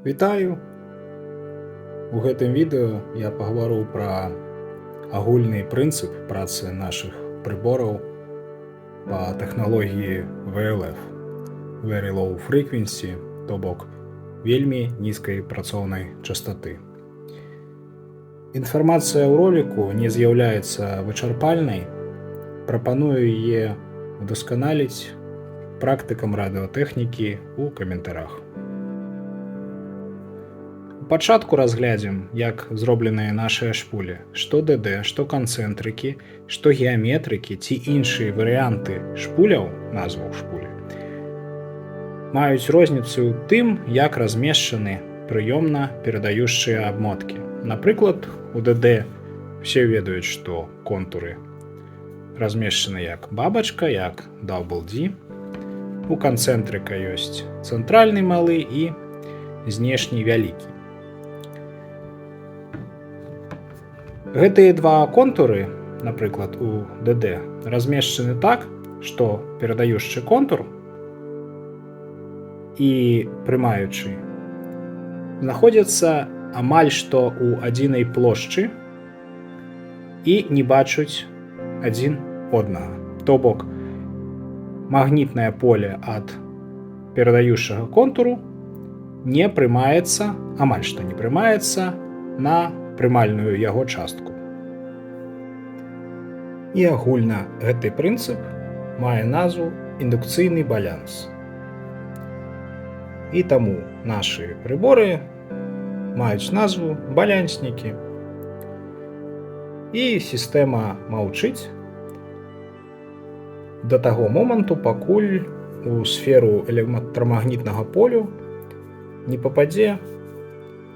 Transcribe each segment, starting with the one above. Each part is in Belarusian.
Вітаю! У гэтым відэо я пагавару пра агульны прынцып працы нашых прыбораў па тэхналогіі VLF – Very Low Frequency, то бок вельмі нізкай працоўнай частоты. Інфармацыя ў роліку не з'яўляецца вычарпальнай, прапаную яе удасканаліць практыкам радыётэхнікі ў каментарах. Пачатку разглядзім, як зробленыя нашыя шпулі, што ДД, што канцэнтрыкі, што геаметрыкі ці іншыя варыянты шпуляў, назваў шпулі, маюць розніцу ў тым, як размешчаны прыёмна перадаючыя абмоткі. Напрыклад, у ДД все ведаюць, што контуры размешчаны як бабачка, як Double D. У канцэнтрыка ёсць цэнтральны малы і знешні вялікі. Гэтыя два контуры, напрыклад, у ДД, размешчаны так, што перадаючы контур і прымаючы знаходзяцца амаль што ў адзінай плошчы і не бачуць адзін однага. То бок, магнітнае поле ад перадаючага контуру не прымаецца, амаль што не прымаецца на прымальную яго частку. І агульна гэты прынцып мае назву індукцыйны баланс. І таму нашы прыборы маюць назву балянснікі. І сістэма маўчыць да таго моманту, пакуль у сферу электрамагнітнага полю не пападзе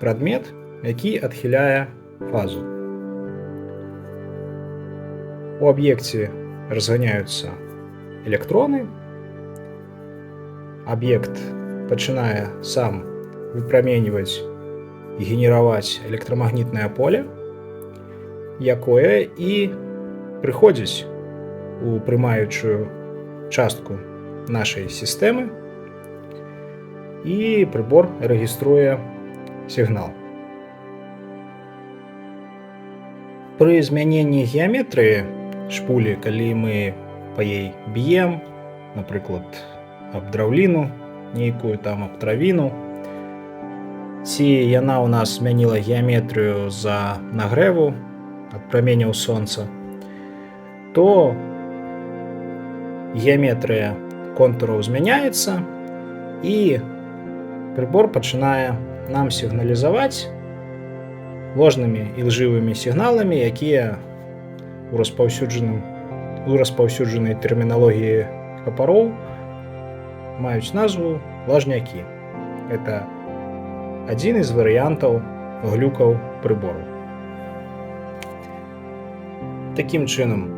прадмет, які адхіляе фазу. У аб'екце разганяюцца электроны, аб'ект пачынае сам выпраменьваць і генераваць электрамагнітнае поле, якое і прыходзіць у прымаючую частку нашай сістэмы, і прыбор рэгіструе сігнал. Пры змяненні геаметрыі шпулі, калі мы па ёй б'ем, напрыклад, аб драўліну, нейкую там аб травіну, ці яна ў нас змяніла геаметрыю з-за нагрэву ад праменяў сонца, то геаметрыя контураў змяняецца і прыбор пачынае нам сігналізаваць ложнымі і лжывымі сігналамі, якія у распаўсюджанай тэрміналогіі хапароў маюць назву лажнякі. Гэта адзін з варыянтаў глюкаў прыбору. Такім чынам,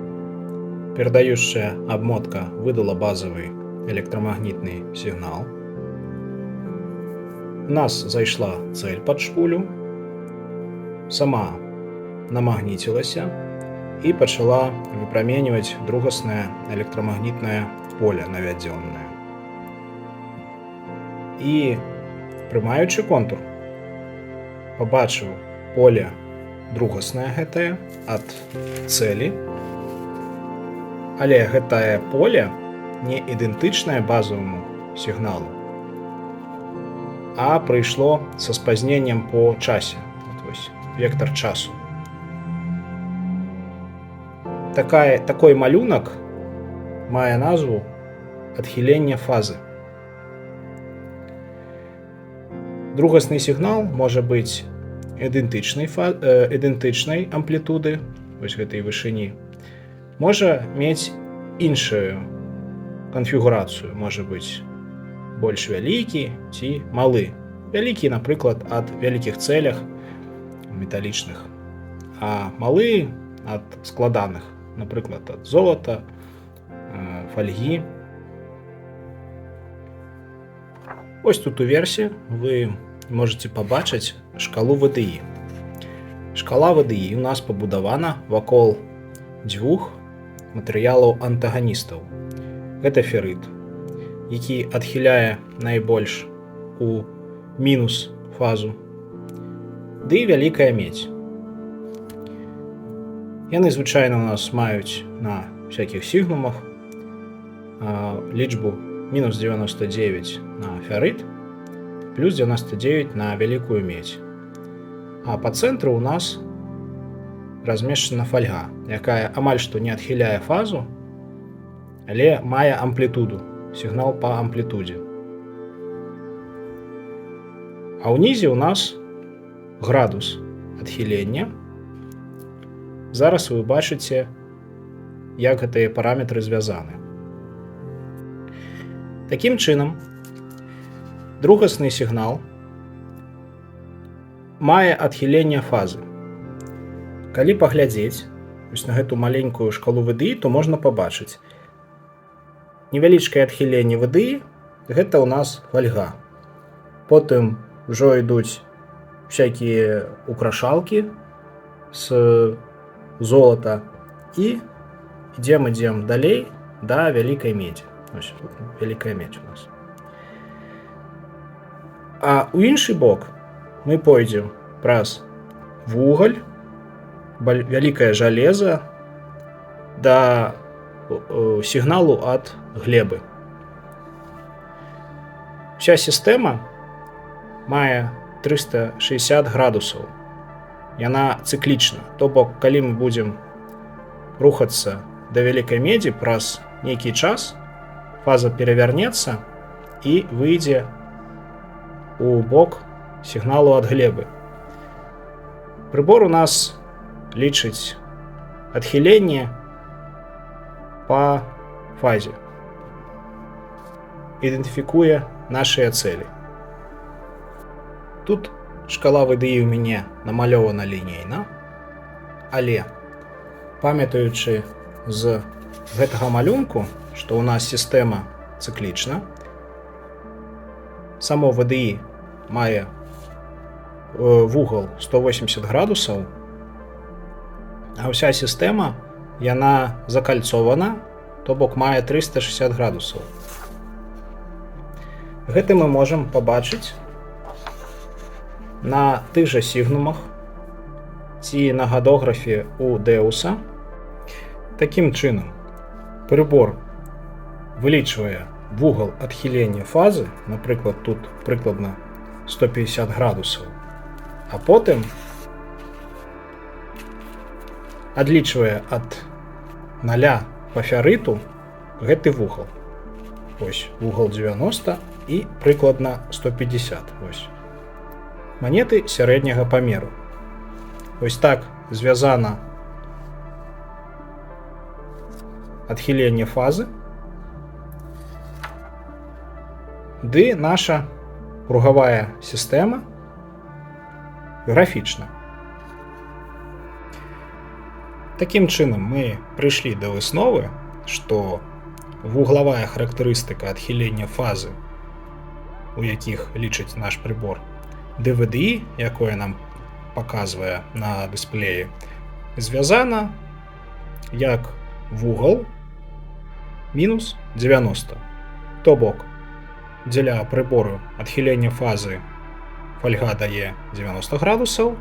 перадаючая абмотка выдала базавы электрамагнітны сігнал. У нас зайшла цэль пад шпулю, сама намагніцілася і пачала выпраменьваць другаснае электрамагнітнае поле навядзённае. І прымаючы контур пабачыў поле другаснае гэтае ад цэлі, але гэтае поле не ідэнтычнае базаваму сігналу, а прыйшло са спазненнем по часе. Вектор часу. Такой малюнак мае назву адхілення фазы. Другасны сігнал можа быць ідэнтычнай амплітуды, вось гэтай вышыні, можа мець іншую канфігурацыю, можа быць больш вялікі ці малы. Вялікі, напрыклад, ад вялікіх цэлях металічных, а малы ад складаных, напрыклад, ад золата, фальгі. Ось тут уверсе вы можете пабачыць шкалу VDI. Шкала VDI у нас пабудавана вакол дзвюх матэрыялаў антаганістаў. Гэта феррыт, які адхіляе найбольш у мінус фазу, ды вялікая медзь. Яны звычайна у нас маюць на всякіх сігнумах лічбу мінус 99 на феррит, плюс 99 на вялікую медзь. А па цэнтру у нас размешчана фальга, якая амаль што не адхіляе фазу, але мае амплітуду, сігнал па амплітудзе. А ўнізе у нас градус адхілення. Зараз вы бачыце, як гэтыя параметры звязаны. Такім чынам, другасны сігнал мае адхіленне фазы. Калі паглядзець на гэту маленькую шкалу ВДІ, то можна пабачыць. Невялічкае адхіленне ВДІ – гэта ў нас фальга. Потым ўжо ідуць всякія украшалкі з золата і ідзем далей да вялікай медзі. Ось, вялікая медзь у нас. А ў іншы бок мы пойдзем праз вугаль, вялікае жалеза да сігналу ад глебы. Вся сістэма мае 360 градусаў. Яна цыклічна. То бок, калі мы будзем рухацца да вялікай медзі, праз нейкі час фаза перавярнецца і выйдзе у бок сігналу ад глебы. Прыбор у нас лічыць адхіленне па фазе. Ідэнтыфікуе нашыя цэлі. Тут шкала ВДІ ў мяне намалёвана лінейна, але, памятаючы з гэтага малюнку, што ў нас сістэма цыклічна, само ВДІ мае вугал 180 градусаў, а ўся сістэма, яна закальцована, то бок мае 360 градусаў. Гэта мы можам пабачыць на тых жа сігнумах ці на гадографе у Деуса. Такім чынам, прыбор вылічвае вугал адхілення фазы, напрыклад, тут прыкладна 150 градусаў, а потым адлічвае ад 0 па ферриту гэты вугал. Ось вугал 90 і прыкладна 150. Ось. Манеты сярэдняга памеру. Ось так звязана адхіленне фазы, ды наша кругавая сістэма графічна. Такім чынам мы прыйшлі да высновы, што вуглавая характарыстыка адхілення фазы, у якіх лічыць наш прыбор, ДВДІ, якое нам паказвае на дысплеі, звязана як вугал мінус 90. То бок, дзеля прыбору адхілення фазы фальга дае 90 градусаў,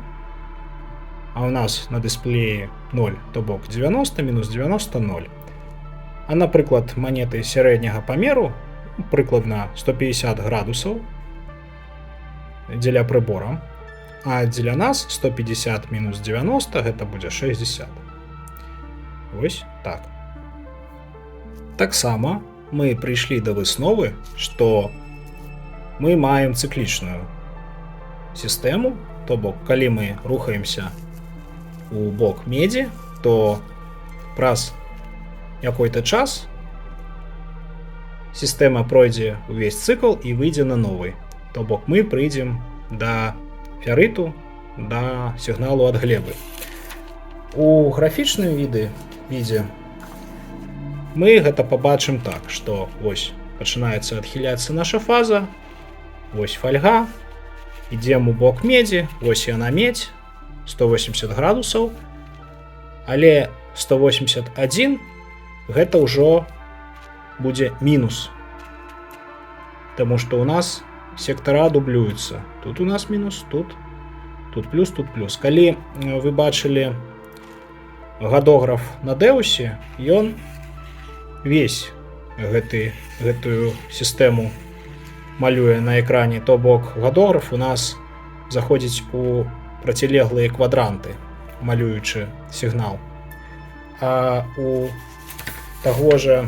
а ў нас на дысплеі 0, то бок 90 мінус 90 0. А, напрыклад, манеты сярэдняга памеру прыкладна 150 градусаў дзеля прыбора, а дзеля нас 150 мінус 90 гэта будзе 60. Вось так. Таксама мы прыйшлі да высновы, што мы маем цыклічную сістэму, то бок, калі мы рухаемся у бок медзі, то праз якой-то час сістэма пройдзе увесь цыкл і выйдзе на новы. То бок мы прыйдзем да ферриту, да сігналу ад глебы. У графічным відзе мы гэта пабачым так, што вось пачынаецца адхіляцца наша фаза, вось фальга, ідзем у бок медзі, вось яна медзь, 180 градусаў, але 181 гэта ўжо будзе мінус, таму што ў нас сектара дублююцца. Тут у нас мінус, тут плюс, тут плюс. Калі вы бачылі гадограф на Дэусе, ён весь гэтую сістэму малюе на экране, то бок гадограф у нас заходзіць у процілеглыя квадранты, малюючы сігнал. А у таго же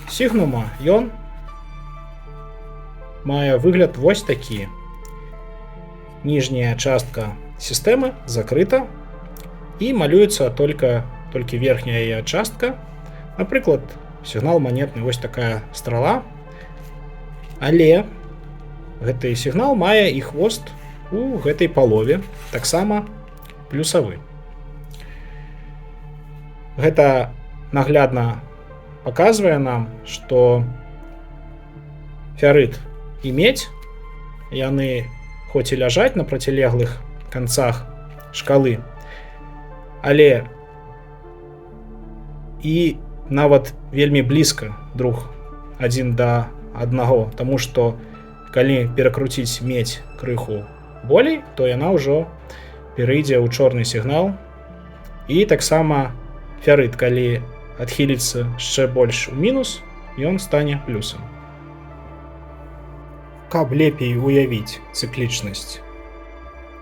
сігнума ён мае выгляд вось такі. Ніжняя частка сістэмы закрыта і малюецца толькі верхняя яе частка. Напрыклад, сігнал манетны, вось такая страла. Але гэты сігнал мае і хвост у гэтай палове, таксама плюсавы. Гэта наглядна паказвае нам, што фярыт і медзь, яны хоць і ляжаць на процілеглых канцах шкалы, але і нават вельмі блізка друг адзін да аднаго, таму што калі перакруціць медзь крыху болей, то яна ўжо перайдзе ў чорны сігнал. І таксама фярыт, калі адхіліцца яшчэ больш у мінус, ён стане плюсам. Каб лепей уявіць цыклічнасць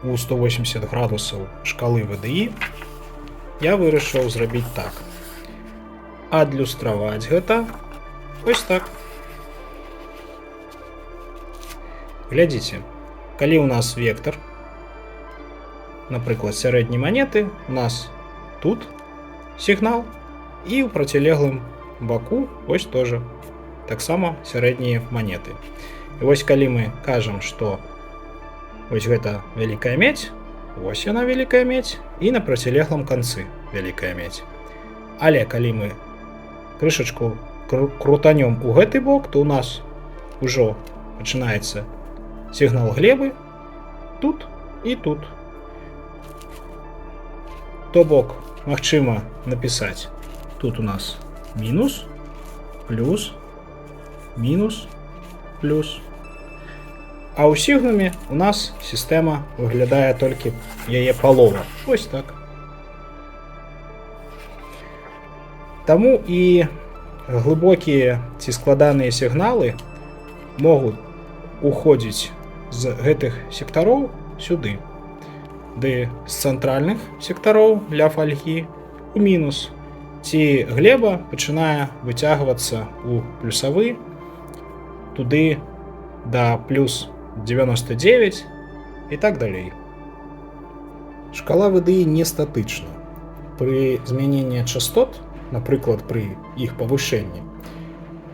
у 180 градусаў шкалы ВДІ, я вырашыў зрабіць так. Адлюстраваць гэта ось так. Глядзіце, калі ў нас вектор, напрыклад, сярэдняй манеты, у нас тут сігнал, і ў процілеглым баку вось тоже таксама сярэднія манеты. І вось калі мы кажам, што вось гэта вялікая медзь, вось яна вялікая медзь, і на процілеглым канцы вялікая медзь. Але калі мы крышачку крутанём у гэты бок, то у нас ужо пачынаецца сігнал глебы тут і тут. То бок, магчыма напісаць, тут у нас мінус, плюс, мінус, плюс. А ў сігнуме у нас сістэма выглядае толькі яе палова. Ось так. Таму і глыбокія ці складаныя сігналы могуць уходзіць з гэтых сектароў сюды, ды з цэнтральных сектароў ля фальгі у мінус, ці глеба пачынае выцягвацца ў плюсавы туды да плюс 99 і так далей. Шкала ВДІ не статычна. Пры змяненні частот, напрыклад, пры іх павышэнні,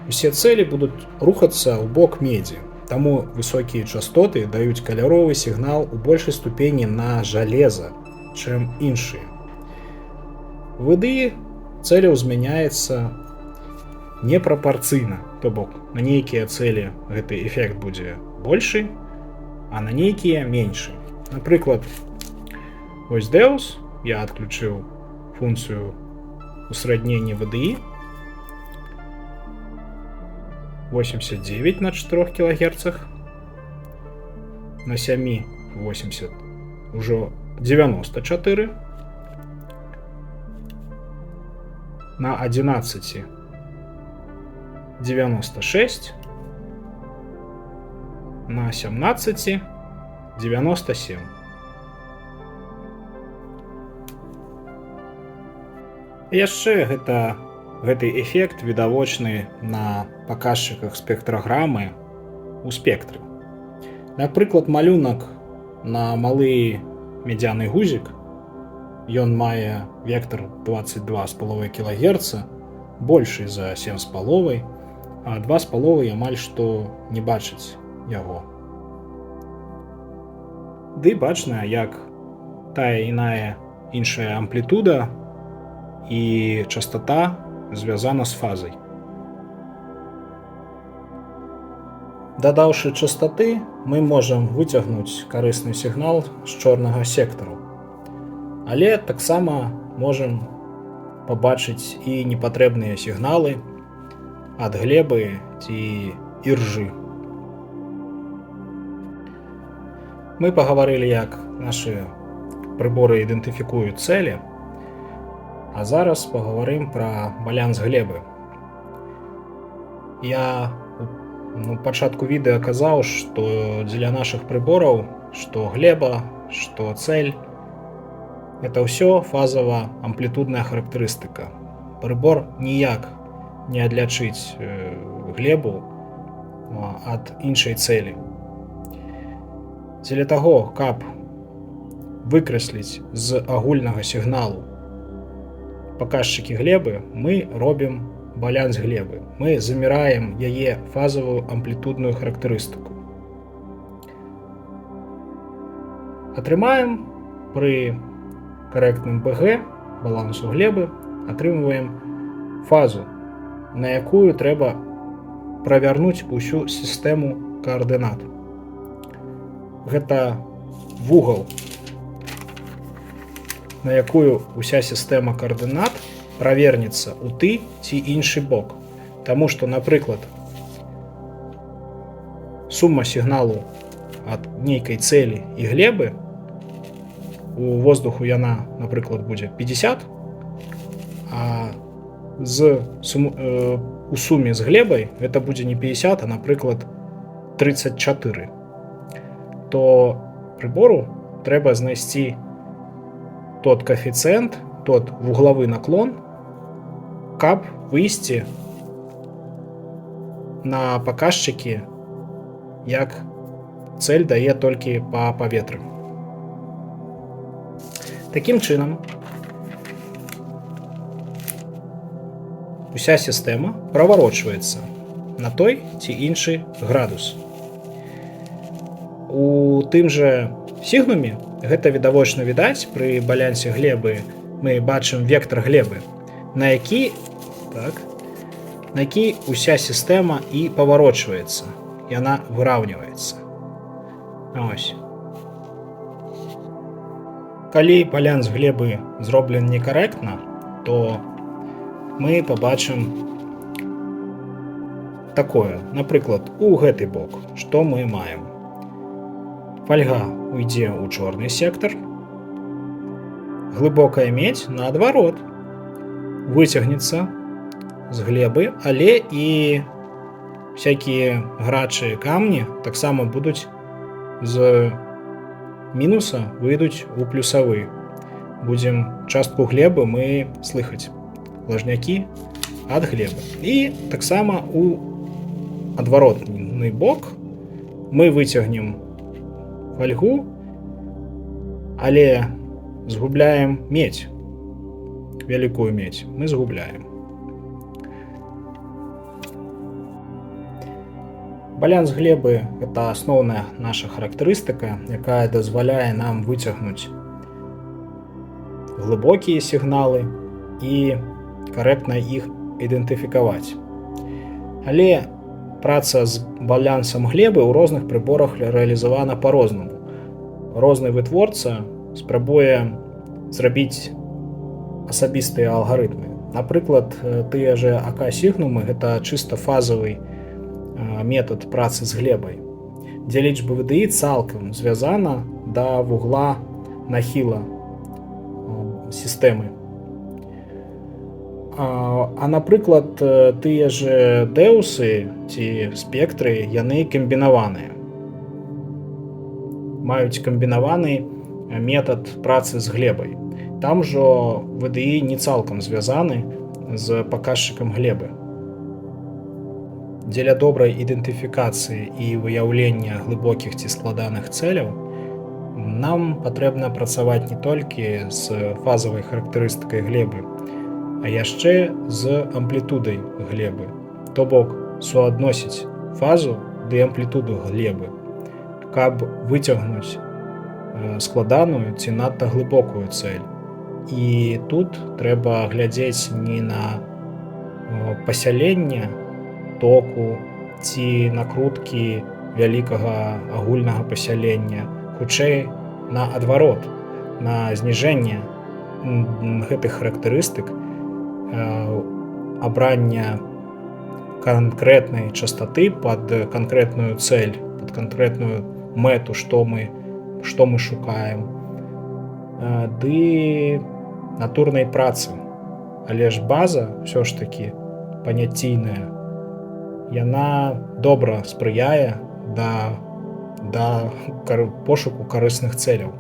усе цэлі будуць рухацца ў бок медзі. Таму высокія частоты даюць каляровы сігнал у большай ступені на жалеза, чым іншыя. ВДІ цэляў змяняецца непрапарцыйна, то бок на нейкія цэлі гэты эфект будзе большы, а на нейкія меншы. Напрыклад, вось Дэус, я адключыў функцыю усреднення ВДІ 89 на 4 кГц, на 7 80 ўжо 94, на 11 96, на 17 97. Яшчэ гэты эфект відавочны на паказчыках спектраграмы ў спектры. Напрыклад, малюнак на малы медзяны гузік, ён мае вектор 22,5 кГц, большы за 7,5, а 2,5 амаль што не бачыць яго. Ды бачна, як тая іная іншая амплітуда і частота звязана з фазай. Дадаўшы частоты, мы можам выцягнуць карысны сігнал з чорнага сектару. Але таксама можам пабачыць і непатрэбныя сігналы ад глебы ці іржы. Мы паговорылі, як нашы прыборы ідэнтыфікуюць цэлі, а зараз паговорым пра баланс глебы. Я на пачатку відэа казаў, што дзеля нашых прыбораў, што глеба, што цэль, это ўсё фазава-амплітудная характарыстыка. Прыбор ніяк не адлячыць глебу ад іншай цэлі. Дзеля таго, каб выкрэсліць з агульнага сігналу паказчыкі глебы, мы робім баланс глебы. Мы замераем яе фазавую амплітудную характарыстыку. Атрымаем пры карэктным БГ балансу глебы, атрымліваем фазу, на якую трэба правярнуць усю сістэму каардынат. Гэта вугал, на якую уся сістэма каардынат правернецца ў ты ці іншы бок. Таму што, напрыклад, сума сігналу ад нейкай цэлі і глебы, у воздуху яна, напрыклад, будзе 50, а у суме з глебай гэта будзе не 50, а, напрыклад, 34. То прыбору трэба знайсці тот коэфіцыент, тот вуглавы наклон, каб выйсці на паказчыкі, як цэль дае толькі па паветры. Такім чынам, уся сістэма праварочваецца на той ці іншы градус. У тым жа сігнуме гэта відавочна відаць, пры балансе глебы мы бачым вектар глебы, на які уся сістэма і паварочваецца, яна выраўніваецца. Ось. Калі баланс глебы зроблены некарэктна, то мы пабачым такое. Напрыклад, у гэты бок, што мы маем? Фальга уйдзе ў чорны сектар, глыбокая медзь, наадварот, выцягнецца з глебы, але і всякія гарачыя камні таксама будуць з мінуса выйдуць у плюсавы. Будзем частку глебы мы слыхаць, лажнякі ад глебы. І таксама у адваротны бок мы выцягнем фальгу, але згубляем медзь, вялікую медзь мы згубляем. Баланс глебы – гэта асноўная наша характарыстыка, якая дазваляе нам выцягнуць глыбокія сігналы і карэктна іх ідэнтыфікаваць. Але праца з балансам глебы ў розных прыборах рэалізавана па-рознаму. Розны вытворца спрабуе зрабіць асабістыя алгарытмы. Напрыклад, тыя же АК-сігнумы – гэта чыста фазавы метад працы з глебай, дзе лічба ВДІ цалкам звязана да вугла нахіла сістэмы. А напрыклад, тыя же дэусы ці спектры, яны камбінаваныя. Маюць камбінаваны метад працы з глебай. Там жа ВДІ не цалкам звязаны з паказчыкам глебы. Дзеля добрай ідэнтыфікацыі і выяўлення глыбокіх ці складаных цэляў нам патрэбна працаваць не толькі з фазавай характарыстыкай глебы, а яшчэ з амплітудай глебы, то бок суадносіць фазу ды амплітуду глебы, каб выцягнуць складаную ці надта глыбокую цэль. І тут трэба глядзець не на пасяленне току ці накруткі вялікага агульнага пасялення, хутчэй наадварот, на зніжэнне гэтых характарыстык, абрання канкрэтнай частоты пад канкрэтную цэль, пад канкрэтную мэту, што мы што мы шукаем, ды натурнай працы. Але ж база ўсё ж такі паняційная, яна добра спрыяе да пошуку карысных цэляў.